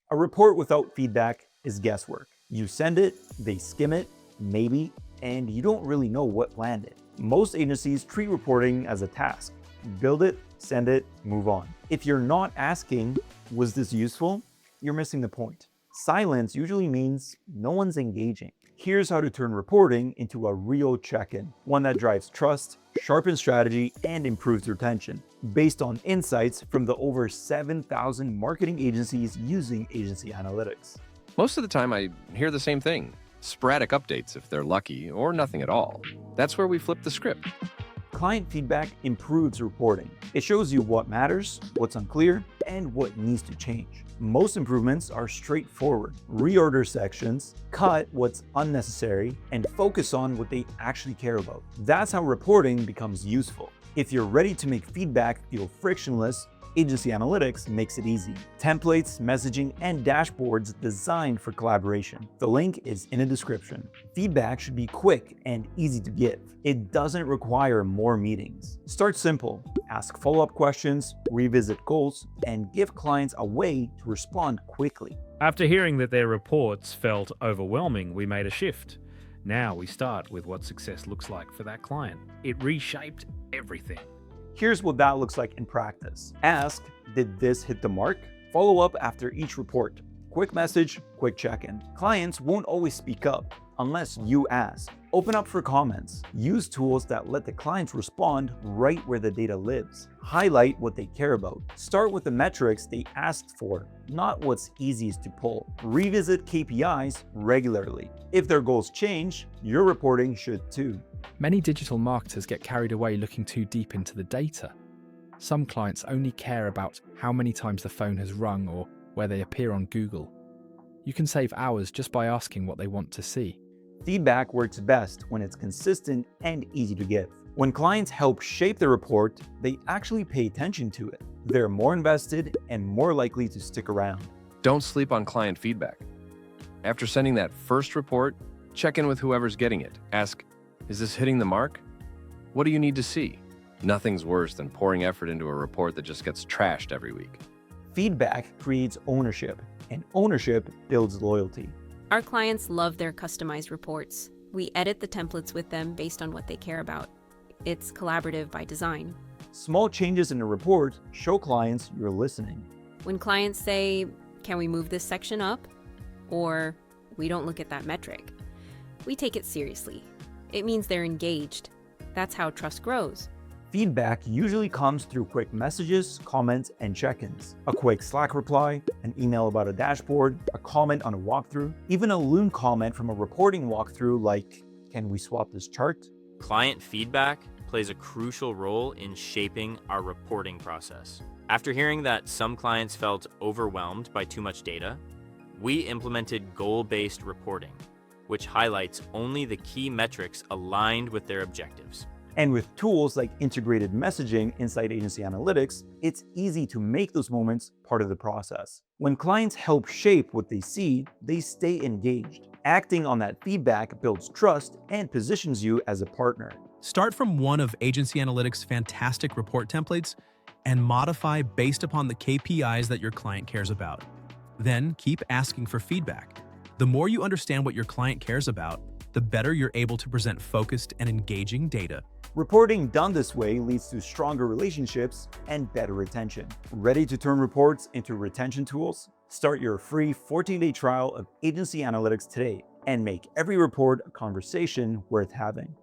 A report without feedback is guesswork. You send it, they skim it, maybe, and you don't really know what landed. Most agencies treat reporting as a task. Build it, send it, move on. If you're not asking, was this useful? You're missing the point. Silence usually means no one's engaging. Here's how to turn reporting into a real check-in, one that drives trust, sharpens strategy, and improves retention, based on insights from the over 7,000 marketing agencies using agency analytics. Most of the time, I hear the same thing. Sporadic updates if they're lucky, or nothing at all. That's where we flip the script. Client feedback improves reporting. It shows you what matters, what's unclear, and what needs to change. Most improvements are straightforward. Reorder sections, cut what's unnecessary, and focus on what they actually care about. That's how reporting becomes useful. If you're ready to make feedback feel frictionless, Agency Analytics makes it easy. Templates, messaging, and dashboards designed for collaboration. The link is in the description. Feedback should be quick and easy to give. It doesn't require more meetings. Start simple. Ask follow-up questions, revisit goals, and give clients a way to respond quickly. After hearing that their reports felt overwhelming, we made a shift. Now we start with what success looks like for that client. It reshaped everything. Here's what that looks like in practice. Ask, did this hit the mark? Follow up after each report. Quick message, quick check-in. Clients won't always speak up unless you ask. Open up for comments. Use tools that let the clients respond right where the data lives. Highlight what they care about. Start with the metrics they asked for, not what's easiest to pull. Revisit KPIs regularly. If their goals change, your reporting should too. Many digital marketers get carried away looking too deep into the data. Some clients only care about how many times the phone has rung or where they appear on Google. You can save hours just by asking what they want to see. Feedback works best when it's consistent and easy to give. When clients help shape the report, they actually pay attention to it. They're more invested and more likely to stick around. Don't sleep on client feedback. After sending that first report, check in with whoever's getting it. Ask, is this hitting the mark? What do you need to see? Nothing's worse than pouring effort into a report that just gets trashed every week. Feedback creates ownership, and ownership builds loyalty. Our clients love their customized reports. We edit the templates with them based on what they care about. It's collaborative by design. Small changes in a report show clients you're listening. When clients say, can we move this section up? Or, we don't look at that metric, we take it seriously. It means they're engaged. That's how trust grows. Feedback usually comes through quick messages, comments, and check-ins. A quick Slack reply, an email about a dashboard, a comment on a walkthrough, even a Loom comment from a reporting walkthrough like, can we swap this chart? Client feedback plays a crucial role in shaping our reporting process. After hearing that some clients felt overwhelmed by too much data, we implemented goal-based reporting, which highlights only the key metrics aligned with their objectives. And with tools like integrated messaging inside Agency Analytics, it's easy to make those moments part of the process. When clients help shape what they see, they stay engaged. Acting on that feedback builds trust and positions you as a partner. Start from one of Agency Analytics' fantastic report templates and modify based upon the KPIs that your client cares about. Then keep asking for feedback. The more you understand what your client cares about, the better you're able to present focused and engaging data. Reporting done this way leads to stronger relationships and better retention. Ready to turn reports into retention tools? Start your free 14-day trial of Agency Analytics today and make every report a conversation worth having.